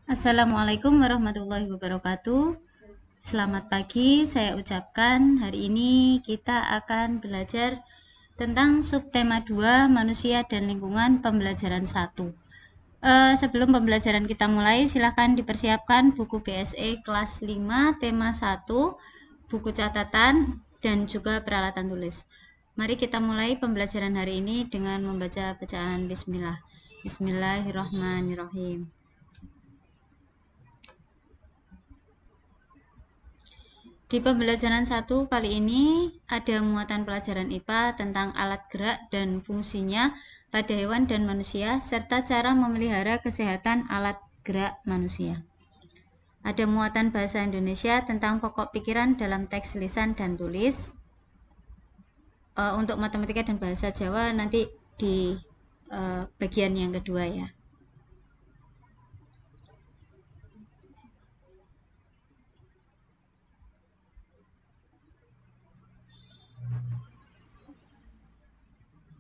Assalamualaikum warahmatullahi wabarakatuh. Selamat pagi, saya ucapkan. Hari ini kita akan belajar tentang subtema 2, manusia dan lingkungan, pembelajaran 1. Sebelum pembelajaran kita mulai, silakan dipersiapkan buku BSE kelas 5, tema 1, buku catatan, dan juga peralatan tulis. Mari kita mulai pembelajaran hari ini dengan membaca bacaan Bismillah. Bismillahirrahmanirrahim. Di pembelajaran 1 kali ini ada muatan pelajaran IPA tentang alat gerak dan fungsinya pada hewan dan manusia, serta cara memelihara kesehatan alat gerak manusia. Ada muatan bahasa Indonesia tentang pokok pikiran dalam teks lisan dan tulis. Untuk matematika dan bahasa Jawa nanti di bagian yang kedua ya.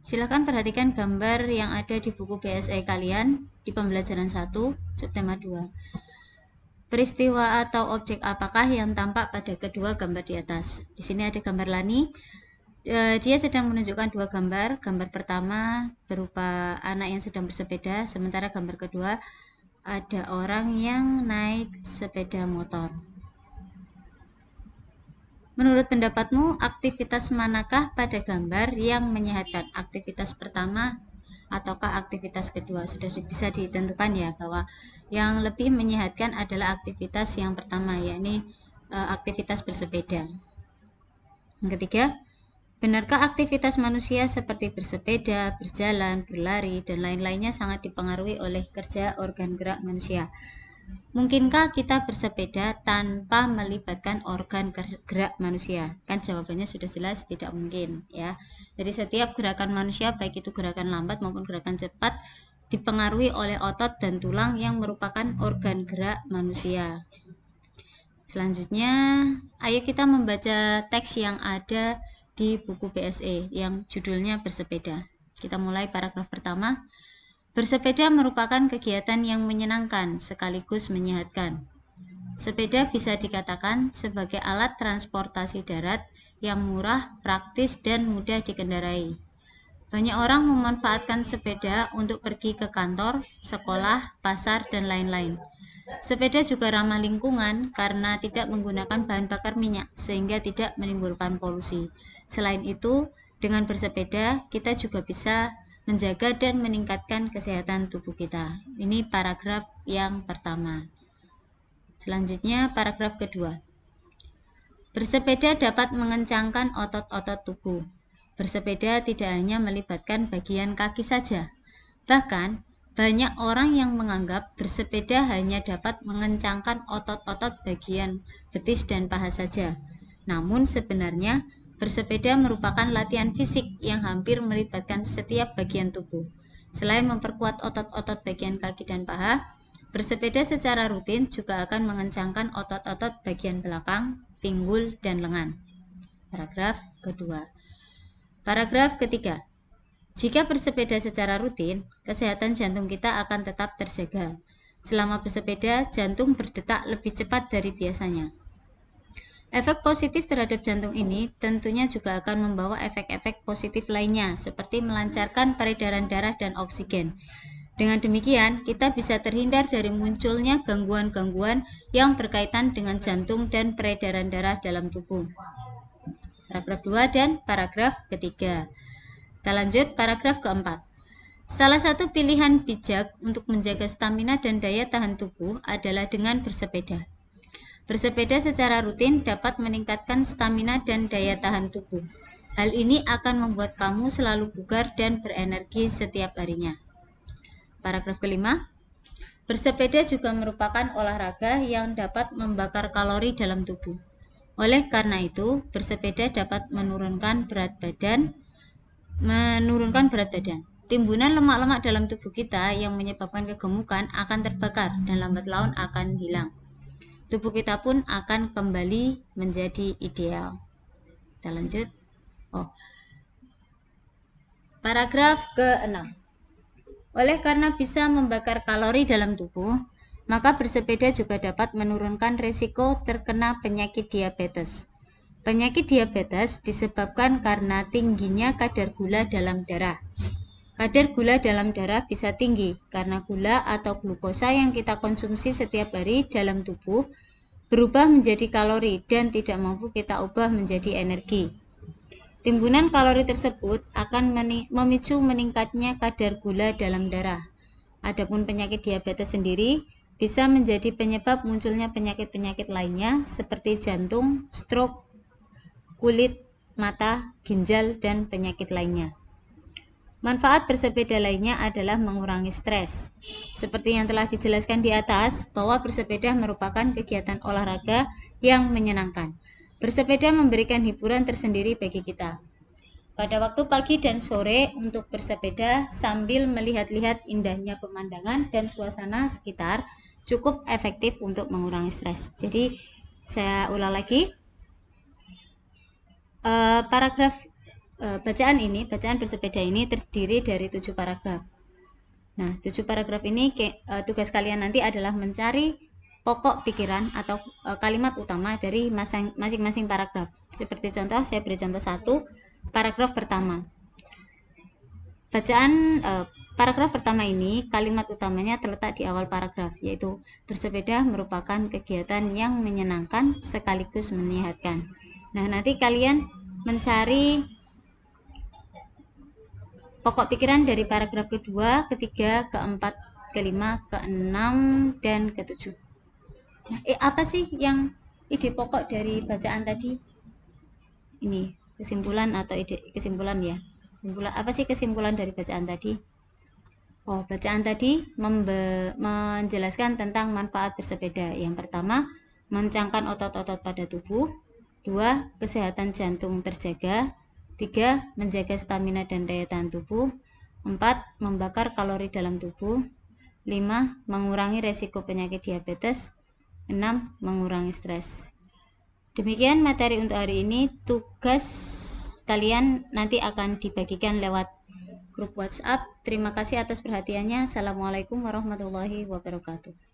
Silakan perhatikan gambar yang ada di buku BSE kalian di pembelajaran 1, subtema 2. Peristiwa atau objek apakah yang tampak pada kedua gambar di atas? Di sini ada gambar Lani. Dia sedang menunjukkan dua gambar. Gambar pertama berupa anak yang sedang bersepeda, sementara gambar kedua ada orang yang naik sepeda motor. Menurut pendapatmu, aktivitas manakah pada gambar yang menyehatkan? Aktivitas pertama ataukah aktivitas kedua? Sudah bisa ditentukan ya bahwa yang lebih menyehatkan adalah aktivitas yang pertama, yakni aktivitas bersepeda. Yang ketiga, benarkah aktivitas manusia seperti bersepeda, berjalan, berlari, dan lain-lainnya sangat dipengaruhi oleh kerja organ gerak manusia? Mungkinkah kita bersepeda tanpa melibatkan organ gerak manusia? Kan jawabannya sudah jelas tidak mungkin ya. Jadi setiap gerakan manusia, baik itu gerakan lambat maupun gerakan cepat, dipengaruhi oleh otot dan tulang yang merupakan organ gerak manusia. Selanjutnya, ayo kita membaca teks yang ada di buku BSE yang judulnya bersepeda. Kita mulai paragraf pertama. Bersepeda merupakan kegiatan yang menyenangkan sekaligus menyehatkan. Sepeda bisa dikatakan sebagai alat transportasi darat yang murah, praktis, dan mudah dikendarai. Banyak orang memanfaatkan sepeda untuk pergi ke kantor, sekolah, pasar, dan lain-lain. Sepeda juga ramah lingkungan karena tidak menggunakan bahan bakar minyak, sehingga tidak menimbulkan polusi. Selain itu, dengan bersepeda, kita juga bisa menjaga dan meningkatkan kesehatan tubuh kita. Ini paragraf yang pertama. Selanjutnya paragraf kedua. Bersepeda dapat mengencangkan otot-otot tubuh. Bersepeda tidak hanya melibatkan bagian kaki saja. Bahkan, banyak orang yang menganggap bersepeda hanya dapat mengencangkan otot-otot bagian betis dan paha saja. Namun sebenarnya, bersepeda merupakan latihan fisik yang hampir melibatkan setiap bagian tubuh. Selain memperkuat otot-otot bagian kaki dan paha, bersepeda secara rutin juga akan mengencangkan otot-otot bagian belakang, pinggul, dan lengan. Paragraf kedua. Paragraf ketiga. Jika bersepeda secara rutin, kesehatan jantung kita akan tetap terjaga. Selama bersepeda, jantung berdetak lebih cepat dari biasanya. Efek positif terhadap jantung ini tentunya juga akan membawa efek-efek positif lainnya, seperti melancarkan peredaran darah dan oksigen. Dengan demikian, kita bisa terhindar dari munculnya gangguan-gangguan yang berkaitan dengan jantung dan peredaran darah dalam tubuh. Paragraf 2 dan paragraf ketiga. Kita lanjut paragraf keempat. Salah satu pilihan bijak untuk menjaga stamina dan daya tahan tubuh adalah dengan bersepeda. Bersepeda secara rutin dapat meningkatkan stamina dan daya tahan tubuh. Hal ini akan membuat kamu selalu bugar dan berenergi setiap harinya. Paragraf kelima. Bersepeda juga merupakan olahraga yang dapat membakar kalori dalam tubuh. Oleh karena itu, bersepeda dapat menurunkan berat badan. Timbunan lemak-lemak dalam tubuh kita yang menyebabkan kegemukan akan terbakar dan lambat laun akan hilang. Tubuh kita pun akan kembali menjadi ideal. Kita lanjut. Paragraf ke-6. Oleh karena bisa membakar kalori dalam tubuh, maka bersepeda juga dapat menurunkan risiko terkena penyakit diabetes. Penyakit diabetes disebabkan karena tingginya kadar gula dalam darah. Kadar gula dalam darah bisa tinggi karena gula atau glukosa yang kita konsumsi setiap hari dalam tubuh berubah menjadi kalori dan tidak mampu kita ubah menjadi energi. Timbunan kalori tersebut akan memicu meningkatnya kadar gula dalam darah. Adapun penyakit diabetes sendiri bisa menjadi penyebab munculnya penyakit-penyakit lainnya seperti jantung, stroke, kulit, mata, ginjal, dan penyakit lainnya. Manfaat bersepeda lainnya adalah mengurangi stres. Seperti yang telah dijelaskan di atas, bahwa bersepeda merupakan kegiatan olahraga yang menyenangkan. Bersepeda memberikan hiburan tersendiri bagi kita. Pada waktu pagi dan sore untuk bersepeda sambil melihat-lihat indahnya pemandangan dan suasana sekitar cukup efektif untuk mengurangi stres. Jadi saya ulang lagi, bacaan bersepeda ini terdiri dari 7 paragraf. Nah, 7 paragraf ini tugas kalian nanti adalah mencari pokok pikiran atau kalimat utama dari masing-masing paragraf. Seperti contoh, saya beri contoh 1. Paragraf pertama. Paragraf pertama ini kalimat utamanya terletak di awal paragraf, yaitu bersepeda merupakan kegiatan yang menyenangkan sekaligus menyehatkan. Nah, nanti kalian mencari pokok pikiran dari paragraf kedua, ketiga, keempat, kelima, keenam, dan ketujuh. Nah, apa sih yang ide pokok dari bacaan tadi? Ini kesimpulan atau kesimpulan ya. Apa sih kesimpulan dari bacaan tadi? Bacaan tadi menjelaskan tentang manfaat bersepeda. Yang pertama, mengencangkan otot-otot pada tubuh. 2. Kesehatan jantung terjaga. 3. Menjaga stamina dan daya tahan tubuh. 4. Membakar kalori dalam tubuh. 5. Mengurangi resiko penyakit diabetes. 6. Mengurangi stres. Demikian materi untuk hari ini. Tugas kalian nanti akan dibagikan lewat grup WhatsApp. Terima kasih atas perhatiannya. Assalamualaikum warahmatullahi wabarakatuh.